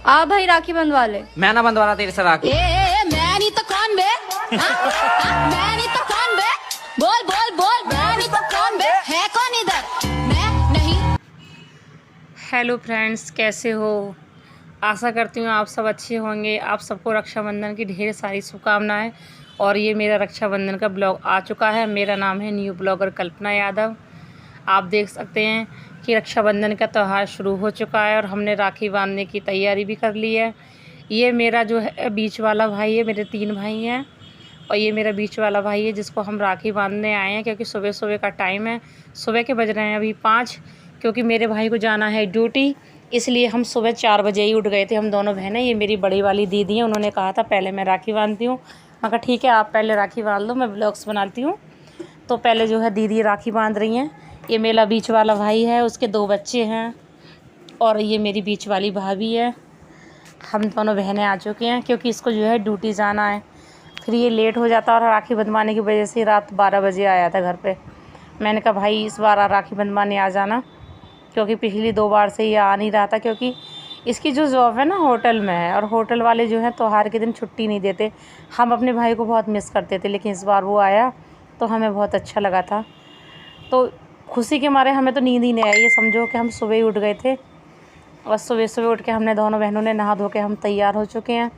आ भाई राखी बंधवा ले। मैं ना बंधवाना तेरे से राखी। मैं नहीं तो कौन बे? मैं नहीं तो कौन बे? बोल बोल बोल, मैं नहीं तो कौन बे? है कौन इधर? मैं नहीं। हेलो फ्रेंड्स, कैसे हो? आशा करती हूँ आप सब अच्छे होंगे। आप सबको रक्षाबंधन की ढेर सारी शुभकामनाएं। और ये मेरा रक्षाबंधन का ब्लॉग आ चुका है। मेरा नाम है न्यू ब्लॉगर कल्पना यादव। आप देख सकते हैं कि रक्षाबंधन का त्यौहार शुरू हो चुका है और हमने राखी बांधने की तैयारी भी कर ली है। ये मेरा जो है बीच वाला भाई है, मेरे 3 भाई हैं और ये मेरा बीच वाला भाई है जिसको हम राखी बांधने आए हैं, क्योंकि सुबह सुबह का टाइम है। सुबह के बज रहे हैं अभी 5, क्योंकि मेरे भाई को जाना है ड्यूटी, इसलिए हम सुबह 4 बजे ही उठ गए थे हम दोनों बहनें। ये मेरी बड़ी वाली दीदी हैं, उन्होंने कहा था पहले मैं राखी बांधती हूँ। मैं कहा ठीक है, आप पहले राखी बांध लो, मैं ब्लॉग्स बनाती हूँ। तो पहले जो है दीदी राखी बांध रही हैं। ये मेरा बीच वाला भाई है, उसके 2 बच्चे हैं और ये मेरी बीच वाली भाभी है। हम दोनों बहनें आ चुके हैं क्योंकि इसको जो है ड्यूटी जाना है, फिर ये लेट हो जाता और राखी बंधवाने की वजह से रात 12 बजे आया था घर पे। मैंने कहा भाई इस बार राखी बंधवाने आ जाना, क्योंकि पिछली 2 बार से ये आ नहीं रहा था, क्योंकि इसकी जो जॉब है ना होटल में है और होटल वाले जो है त्योहार के दिन छुट्टी नहीं देते। हम अपने भाई को बहुत मिस करते थे, लेकिन इस बार वो आया तो हमें बहुत अच्छा लगा था। तो खुशी के मारे हमें तो नींद ही नहीं आई। ये समझो कि हम सुबह ही उठ गए थे और सुबह सुबह उठ के हमने दोनों बहनों ने नहा धो के हम तैयार हो चुके हैं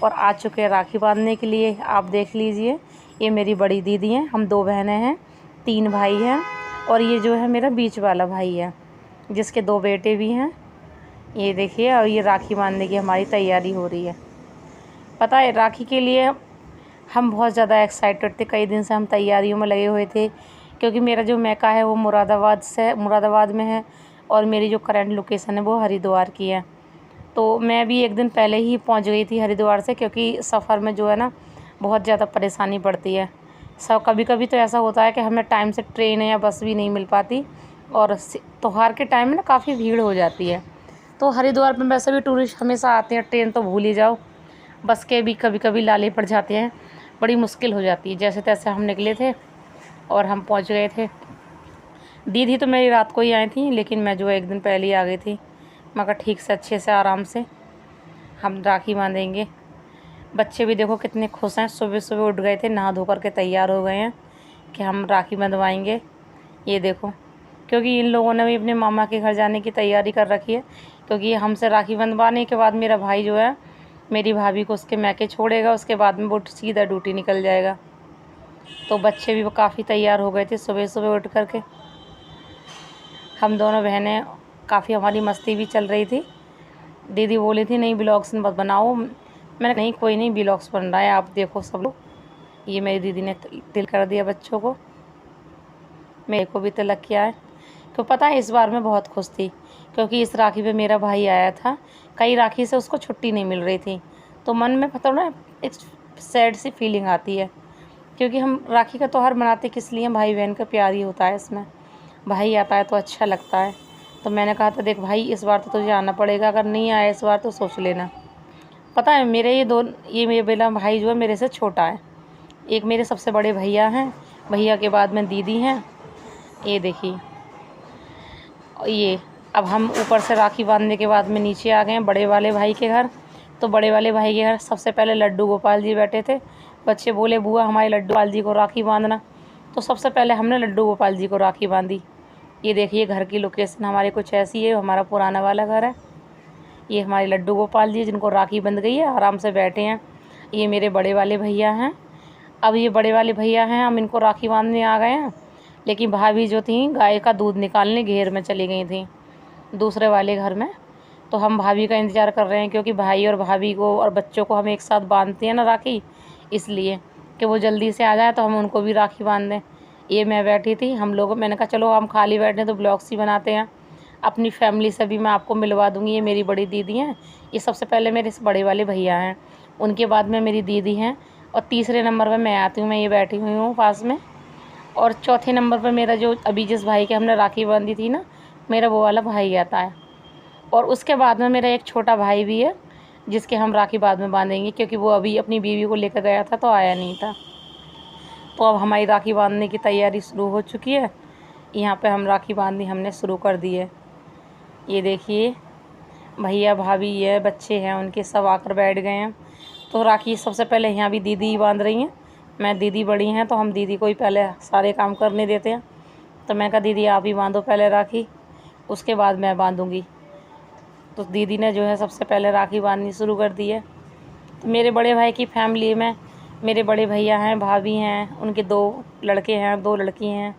और आ चुके हैं राखी बांधने के लिए। आप देख लीजिए, ये मेरी बड़ी दीदी हैं, हम 2 बहनें हैं, 3 भाई हैं और ये जो है मेरा बीच वाला भाई है जिसके 2 बेटे भी हैं। ये देखिए, और ये राखी बांधने की हमारी तैयारी हो रही है। पता है राखी के लिए हम बहुत ज़्यादा एक्साइटेड थे, कई दिन से हम तैयारियों में लगे हुए थे, क्योंकि मेरा जो मैका है वो मुरादाबाद में है और मेरी जो करंट लोकेशन है वो हरिद्वार की है। तो मैं भी एक दिन पहले ही पहुंच गई थी हरिद्वार से, क्योंकि सफ़र में जो है ना बहुत ज़्यादा परेशानी पड़ती है। कभी कभी तो ऐसा होता है कि हमें टाइम से ट्रेन या बस भी नहीं मिल पाती और त्यौहार के टाइम में ना काफ़ी भीड़ हो जाती है। तो हरिद्वार में वैसे भी टूरिस्ट हमेशा आते हैं, ट्रेन तो भूल ही जाओ, बस के भी कभी कभी लाले पड़ जाते हैं, बड़ी मुश्किल हो जाती है। जैसे तैसे हम निकले थे और हम पहुंच गए थे। दीदी तो मेरी रात को ही आई थी, लेकिन मैं जो एक दिन पहले ही आ गई थी। मैं कहा ठीक से अच्छे से आराम से हम राखी बांधेंगे। बच्चे भी देखो कितने खुश हैं, सुबह सुबह उठ गए थे, नहा धो करके तैयार हो गए हैं कि हम राखी बंधवाएंगे। ये देखो, क्योंकि इन लोगों ने भी अपने मामा के घर जाने की तैयारी कर रखी है, क्योंकि हमसे राखी बंधवाने के बाद मेरा भाई जो है मेरी भाभी को उसके मैके छोड़ेगा, उसके बाद में वो सीधा ड्यूटी निकल जाएगा। तो बच्चे भी वो काफ़ी तैयार हो गए थे सुबह सुबह उठ करके। हम दोनों बहनें काफ़ी, हमारी मस्ती भी चल रही थी। दीदी बोली थी नहीं ब्लॉग्स मत बनाओ, मैंने नहीं कोई नहीं, ब्लॉग्स बन रहा है, आप देखो सब लोग। ये मेरी दीदी ने तिल कर दिया बच्चों को, मेरे को भी तिलक किया है। तो पता है इस बार मैं बहुत खुश थी, क्योंकि इस राखी पे मेरा भाई आया था। कई राखी से उसको छुट्टी नहीं मिल रही थी, तो मन में पता ना एक सैड सी फीलिंग आती है, क्योंकि हम राखी का त्यौहार मनाते किस लिए, भाई बहन का प्यार ही होता है इसमें। भाई आता है तो अच्छा लगता है। तो मैंने कहा था देख भाई इस बार तो तुझे आना पड़ेगा, अगर नहीं आया इस बार तो सोच लेना। पता है मेरे ये मेरा भाई जो है मेरे से छोटा है। एक मेरे सबसे बड़े भैया हैं, भैया के बाद में दीदी हैं। ये देखिए, ये अब हम ऊपर से राखी बांधने के बाद में नीचे आ गए हैं बड़े वाले भाई के घर। तो बड़े वाले भाई के घर सबसे पहले लड्डू गोपाल जी बैठे थे। बच्चे बोले बुआ हमारे लड्डू गोपाल जी को राखी बांधना, तो सबसे पहले हमने लड्डू गोपाल जी को राखी बांधी। ये देखिए घर की लोकेशन हमारी कुछ ऐसी है, हमारा पुराना वाला घर है। ये हमारे लड्डू गोपाल जी जिनको राखी बंध गई है, आराम से बैठे हैं। ये मेरे बड़े वाले भैया हैं। अब ये बड़े वाले भैया हैं, हम इनको राखी बांधने आ गए हैं, लेकिन भाभी जो थी गाय का दूध निकालने घेर में चली गई थी दूसरे वाले घर में। तो हम भाभी का इंतज़ार कर रहे हैं, क्योंकि भाई और भाभी को और बच्चों को हम एक साथ बांधते हैं ना राखी, इसलिए कि वो जल्दी से आ जाए तो हम उनको भी राखी बांध दें। ये मैं बैठी थी, हम लोग, मैंने कहा चलो हम खाली बैठे तो ब्लॉग्स ही बनाते हैं, अपनी फैमिली से भी मैं आपको मिलवा दूँगी। ये मेरी बड़ी दीदी हैं, ये सबसे पहले मेरे बड़े वाले भैया हैं, उनके बाद में मेरी दीदी हैं और तीसरे नंबर पर मैं आती हूँ, मैं ये बैठी हुई हूँ पास में। और चौथे नंबर पर मेरा जो अभी जिस भाई के हमने राखी बांधी थी ना, मेरा वो वाला भाई आता है। और उसके बाद में मेरा एक छोटा भाई भी है जिसके हम राखी बाद में बांधेंगे, क्योंकि वो अभी अपनी बीवी को लेकर गया था तो आया नहीं था। तो अब हमारी राखी बांधने की तैयारी शुरू हो चुकी है। यहाँ पे हम राखी बांधनी हमने शुरू कर दी है। ये देखिए भैया भाभी है, बच्चे हैं उनके, सब आकर बैठ गए हैं। तो राखी सबसे पहले यहाँ भी दीदी बांध रही हैं। मैं दीदी बड़ी हैं तो हम दीदी को ही पहले सारे काम करने देते हैं। तो मैं कहा दीदी आप ही बांधो पहले राखी, उसके बाद मैं बांधूँगी। तो दीदी ने जो है सबसे पहले राखी बांधनी शुरू कर दी है। तो मेरे बड़े भाई की फैमिली में मेरे बड़े भैया हैं, भाभी हैं, उनके 2 लड़के हैं, 2 लड़की हैं।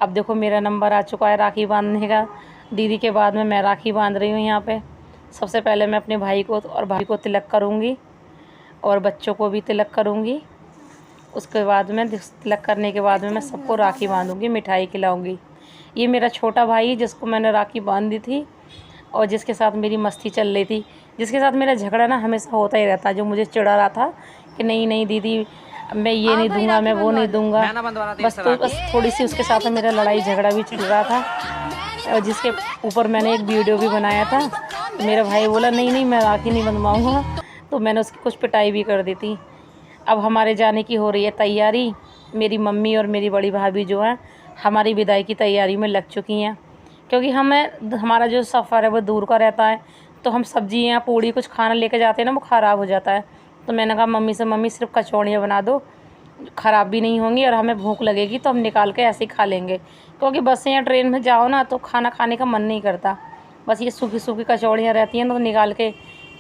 अब देखो मेरा नंबर आ चुका है राखी बांधने का। दीदी के बाद में मैं राखी बांध रही हूँ यहाँ पे। सबसे पहले मैं अपने भाई को और भाभी को तिलक करूँगी और बच्चों को भी तिलक करूँगी। उसके बाद में तिलक करने के बाद में मैं सबको राखी बांधूँगी, मिठाई खिलाऊँगी। ये मेरा छोटा भाई जिसको मैंने राखी बांध दी थी और जिसके साथ मेरी मस्ती चल रही थी, जिसके साथ मेरा झगड़ा ना हमेशा होता ही रहता, जो मुझे चिढ़ा रहा था कि नहीं नहीं दीदी मैं ये नहीं दूंगा, मैं वो नहीं दूंगा। बस थोड़ी सी उसके साथ मेरा लड़ाई झगड़ा भी चल रहा था और जिसके ऊपर मैंने एक वीडियो भी बनाया था। तो मेरा भाई बोला नहीं नहीं मैं राखी नहीं बंधवाऊँगा, तो मैंने उसकी कुछ पिटाई भी कर दी थी। अब हमारे जाने की हो रही है तैयारी। मेरी मम्मी और मेरी बड़ी भाभी जो है हमारी विदाई की तैयारी में लग चुकी हैं, क्योंकि हमारा जो सफ़र है वो दूर का रहता है। तो हम सब्जियाँ पूड़ी कुछ खाना लेके जाते हैं ना, वो ख़राब हो जाता है। तो मैंने कहा मम्मी से मम्मी सिर्फ कचौड़ियाँ बना दो, ख़राब भी नहीं होंगी और हमें भूख लगेगी तो हम निकाल के ऐसे ही खा लेंगे। क्योंकि बस या ट्रेन में जाओ ना तो खाना खाने का मन नहीं करता, बस ये सूखी सूखी कचौड़ियाँ रहती हैं तो निकाल के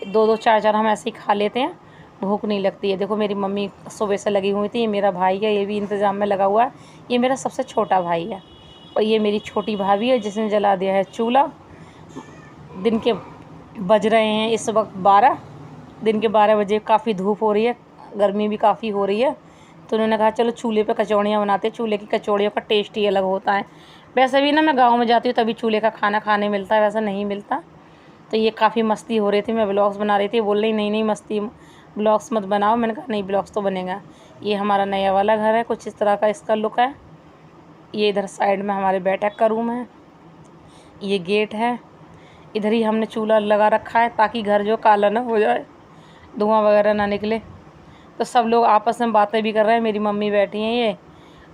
2-2 4-4 हम ऐसे ही खा लेते हैं, भूख नहीं लगती है। देखो मेरी मम्मी सुबह से लगी हुई थी। ये मेरा भाई है, ये भी इंतज़ाम में लगा हुआ है। ये मेरा सबसे छोटा भाई है और ये मेरी छोटी भाभी है जिसने जला दिया है चूल्हा। दिन के बज रहे हैं इस वक्त 12, दिन के 12 बजे। काफ़ी धूप हो रही है, गर्मी भी काफ़ी हो रही है। तो उन्होंने कहा चलो चूल्हे पे कचौड़ियाँ बनाते हैं। चूल्हे की कचौड़ियों का टेस्ट ही अलग होता है। वैसे भी ना मैं गांव में जाती हूँ तभी चूल्हे का खाना खाने मिलता है, वैसा नहीं मिलता। तो ये काफ़ी मस्ती हो रही थी, मैं ब्लॉग्स बना रही थी। बोल रही नहीं नहीं मस्ती ब्लॉग्स मत बनाओ। मैंने कहा नहीं ब्लॉग्स तो बनेगा। ये हमारा नया वाला घर है, कुछ इस तरह का इसका लुक है। ये इधर साइड में हमारे बैठक का रूम है, ये गेट है। इधर ही हमने चूल्हा लगा रखा है ताकि घर जो काला ना हो जाए, धुआं वगैरह ना निकले। तो सब लोग आपस में बातें भी कर रहे हैं। मेरी मम्मी बैठी हैं ये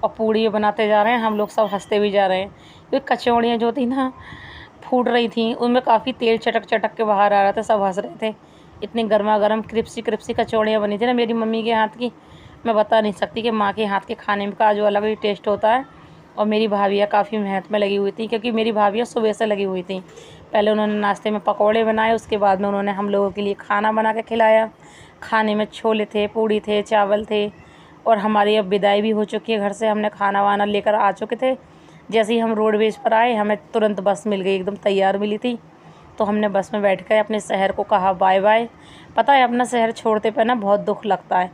और पूड़ी बनाते जा रहे हैं, हम लोग सब हंसते भी जा रहे हैं। क्योंकि कचौड़ियाँ जो थी ना फूट रही थी, उनमें काफ़ी तेल चटक चटक के बाहर आ रहा था, सब हंस रहे थे। इतनी गर्मा गर्म क्रिप्सी क्रिप्सी कचौड़ियाँ बनी थी ना मेरी मम्मी के हाथ की, मैं बता नहीं सकती कि माँ के हाथ के खाने का जो अलग ही टेस्ट होता है। और मेरी भाभियाँ काफ़ी मेहनत में लगी हुई थी, क्योंकि मेरी भाभियाँ सुबह से लगी हुई थी। पहले उन्होंने नाश्ते में पकौड़े बनाए, उसके बाद में उन्होंने हम लोगों के लिए खाना बना के खिलाया। खाने में छोले थे, पूड़ी थे, चावल थे। और हमारी अब विदाई भी हो चुकी है घर से, हमने खाना वाना लेकर आ चुके थे। जैसे ही हम रोडवेज पर आए हमें तुरंत बस मिल गई, एकदम तैयार मिली थी। तो हमने बस में बैठ कर अपने शहर को कहा बाय बाय। पता है अपना शहर छोड़ते पे ना बहुत दुख लगता है।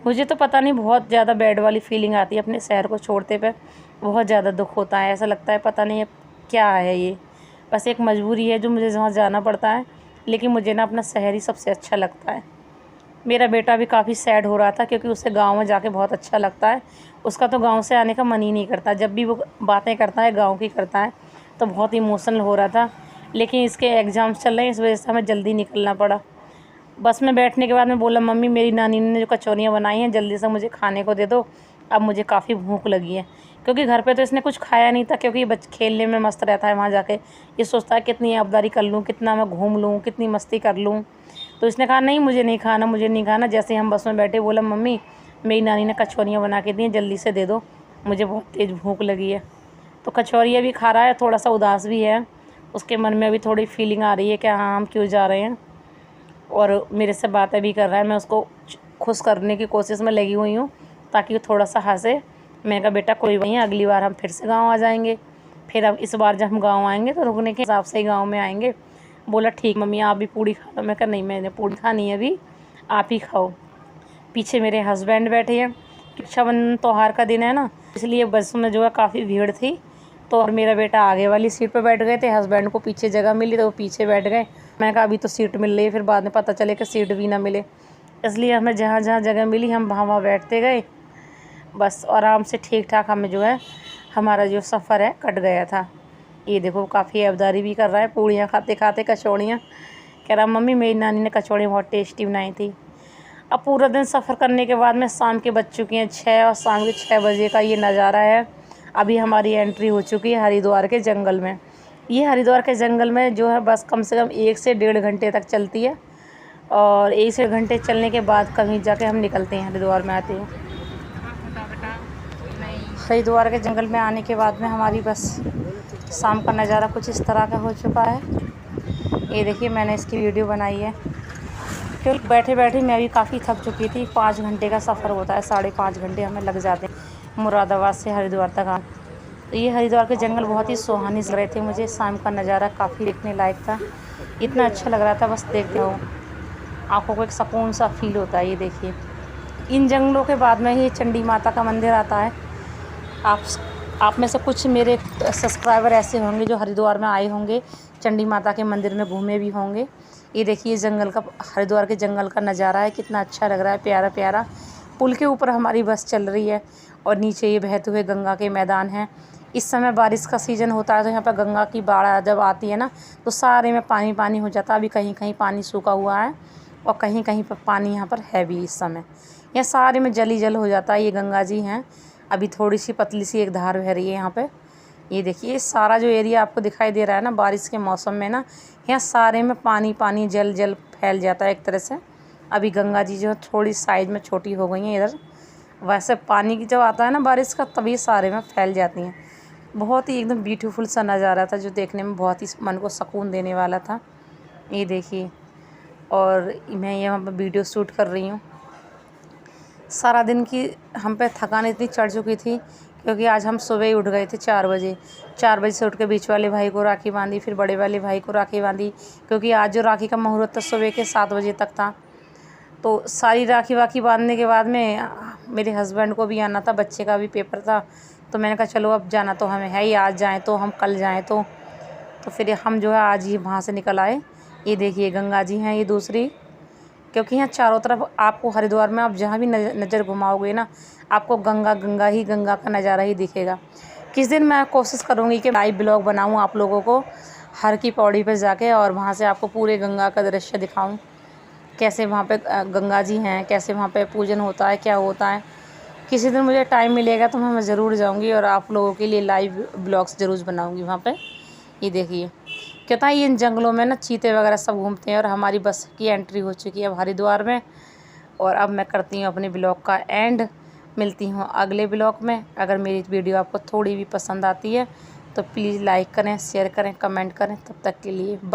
मुझे तो पता नहीं, बहुत ज़्यादा बैड वाली फीलिंग आती है अपने शहर को छोड़ते पे, बहुत ज़्यादा दुख होता है। ऐसा लगता है पता नहीं अब क्या है ये, बस एक मजबूरी है जो मुझे वहाँ जाना पड़ता है। लेकिन मुझे ना अपना शहर ही सबसे अच्छा लगता है। मेरा बेटा भी काफ़ी सैड हो रहा था क्योंकि उसे गांव में जाके बहुत अच्छा लगता है। उसका तो गांव से आने का मन ही नहीं करता, जब भी वो बातें करता है गांव की करता है। तो बहुत इमोशनल हो रहा था। लेकिन इसके एग्ज़ाम्स चल रहे हैं, इस वजह से हमें जल्दी निकलना पड़ा। बस में बैठने के बाद मैं बोला मम्मी मेरी नानी ने जो कचौरियाँ बनाई हैं जल्दी से मुझे खाने को दे दो, अब मुझे काफ़ी भूख लगी है। क्योंकि घर पे तो इसने कुछ खाया नहीं था, क्योंकि बच खेलने में मस्त रहता है। वहाँ जाके ये सोचता है कितनी आबदारी कर लूँ, कितना मैं घूम लूँ, कितनी मस्ती कर लूँ। तो इसने कहा नहीं मुझे नहीं खाना, मुझे नहीं खाना। जैसे ही हम बस में बैठे बोला मम्मी मेरी नानी ने कचौरियाँ बना के दी हैं, जल्दी से दे दो, मुझे बहुत तेज़ भूख लगी है। तो कचौरियाँ भी खा रहा है, थोड़ा सा उदास भी है, उसके मन में अभी थोड़ी फीलिंग आ रही है कि हाँ हम क्यों जा रहे हैं। और मेरे से बातें भी कर रहा है, मैं उसको खुश करने की कोशिश में लगी हुई हूँ ताकि वो थोड़ा सा हंसे। मैंने कहा बेटा कोई नहीं, अगली बार हम फिर से गांव आ जाएंगे। फिर अब इस बार जब हम गांव आएंगे तो रुकने के हिसाब से ही गांव में आएंगे। बोला ठीक मम्मी आप भी पूड़ी खा लो। मैं कहा नहीं मैंने पूड़ी खानी है अभी, आप ही खाओ। पीछे मेरे हस्बैंड बैठे हैं, रक्षाबंधन त्यौहार का दिन है ना, इसलिए बस में जो है काफ़ी भीड़ थी। तो और मेरा बेटा आगे वाली सीट पर बैठ गए थे, हस्बैंड को पीछे जगह मिली तो वो पीछे बैठ गए। मैं कहा अभी तो सीट मिल रही है, फिर बाद में पता चले कि सीट भी ना मिले, इसलिए हमें जहाँ जहाँ जगह मिली हम वहाँ बैठते गए। बस आराम से ठीक ठाक हमें जो है हमारा जो सफ़र है कट गया था। ये देखो काफ़ी आबदारी भी कर रहा है, पूड़ियाँ खाते खाते कचौड़ियाँ। कह रहा मम्मी मेरी नानी ने कचौड़ियाँ बहुत टेस्टी बनाई थी। अब पूरा दिन सफ़र करने के बाद में शाम के बज चुकी हैं 6 और शाम के 6 बजे का ये नज़ारा है। अभी हमारी एंट्री हो चुकी है हरिद्वार के जंगल में। ये हरिद्वार के जंगल में जो है बस कम से कम 1 से 1.5 घंटे तक चलती है और 1 से 1 घंटे चलने के बाद कहीं जाके हम निकलते हैं, हरिद्वार में आते हैं। हरिद्वार के जंगल में आने के बाद में हमारी बस शाम का नज़ारा कुछ इस तरह का हो चुका है। ये देखिए मैंने इसकी वीडियो बनाई है क्योंकि बैठे बैठे मैं भी काफ़ी थक चुकी थी। 5 घंटे का सफ़र होता है, 5.5 घंटे हमें लग जाते हैं मुरादाबाद से हरिद्वार तक आने। तो ये हरिद्वार के जंगल बहुत ही सुहाने लग रहे थे मुझे। शाम का नज़ारा काफ़ी देखने लायक था, इतना अच्छा लग रहा था बस देखते हो आँखों को एक सुकून सा फील होता है। ये देखिए इन जंगलों के बाद में ही चंडी माता का मंदिर आता है। आप में से कुछ मेरे सब्सक्राइबर ऐसे होंगे जो हरिद्वार में आए होंगे, चंडी माता के मंदिर में घूमे भी होंगे। ये देखिए जंगल का, हरिद्वार के जंगल का नज़ारा है, कितना अच्छा लग रहा है, प्यारा प्यारा। पुल के ऊपर हमारी बस चल रही है और नीचे ये बहते हुए गंगा के मैदान हैं। इस समय बारिश का सीज़न होता है तो यहाँ पर गंगा की बाढ़ जब आती है ना तो सारे में पानी पानी हो जाता है। अभी कहीं कहीं पानी सूखा हुआ है और कहीं कहीं पर पानी यहाँ पर है भी। इस समय यहाँ सारे में जल ही जल हो जाता है। ये गंगा जी हैं, अभी थोड़ी सी पतली सी एक धार बह रही है यहाँ पे। ये देखिए सारा जो एरिया आपको दिखाई दे रहा है ना बारिश के मौसम में ना, यहाँ सारे में पानी पानी जल जल फैल जाता है एक तरह से। अभी गंगा जी जो है थोड़ी साइज में छोटी हो गई हैं इधर, वैसे पानी की जब आता है ना बारिश का तभी सारे में फैल जाती हैं। बहुत ही एकदम ब्यूटीफुल सा नज़ारा था जो देखने में बहुत ही मन को सुकून देने वाला था। ये देखिए और मैं यहाँ पर वीडियो शूट कर रही हूँ। सारा दिन की हम पे थकान इतनी चढ़ चुकी थी क्योंकि आज हम सुबह ही उठ गए थे 4 बजे। 4 बजे से उठ के बीच वाले भाई को राखी बांधी, फिर बड़े वाले भाई को राखी बांधी क्योंकि आज जो राखी का मुहूर्त था सुबह के 7 बजे तक था। तो सारी राखी वाखी बांधने के बाद में मेरे हस्बैंड को भी आना था, बच्चे का भी पेपर था। तो मैंने कहा चलो अब जाना तो हमें है ही, आज जाएँ तो हम कल जाएँ तो फिर हम जो है आज ही वहाँ से निकल आए। ये देखिए गंगा जी हैं ये दूसरी, क्योंकि यहाँ चारों तरफ आपको हरिद्वार में आप जहाँ भी नज़र घुमाओगे ना आपको गंगा गंगा ही, गंगा का नज़ारा ही दिखेगा। किस दिन मैं कोशिश करूँगी कि लाइव ब्लॉग बनाऊँ आप लोगों को हर की पौड़ी पर जाके और वहाँ से आपको पूरे गंगा का दृश्य दिखाऊँ, कैसे वहाँ पे गंगा जी हैं, कैसे वहाँ पे पूजन होता है, क्या होता है। किसी दिन मुझे टाइम मिलेगा तो मैं ज़रूर जाऊँगी और आप लोगों के लिए लाइव ब्लॉग्स ज़रूर बनाऊँगी वहाँ पे। ये देखिए कहता है इन जंगलों में ना चीते वगैरह सब घूमते हैं और हमारी बस की एंट्री हो चुकी है अब हरिद्वार में। और अब मैं करती हूँ अपने ब्लॉग का एंड। मिलती हूँ अगले ब्लॉग में। अगर मेरी वीडियो आपको थोड़ी भी पसंद आती है तो प्लीज़ लाइक करें, शेयर करें, कमेंट करें। तब तक के लिए बाय।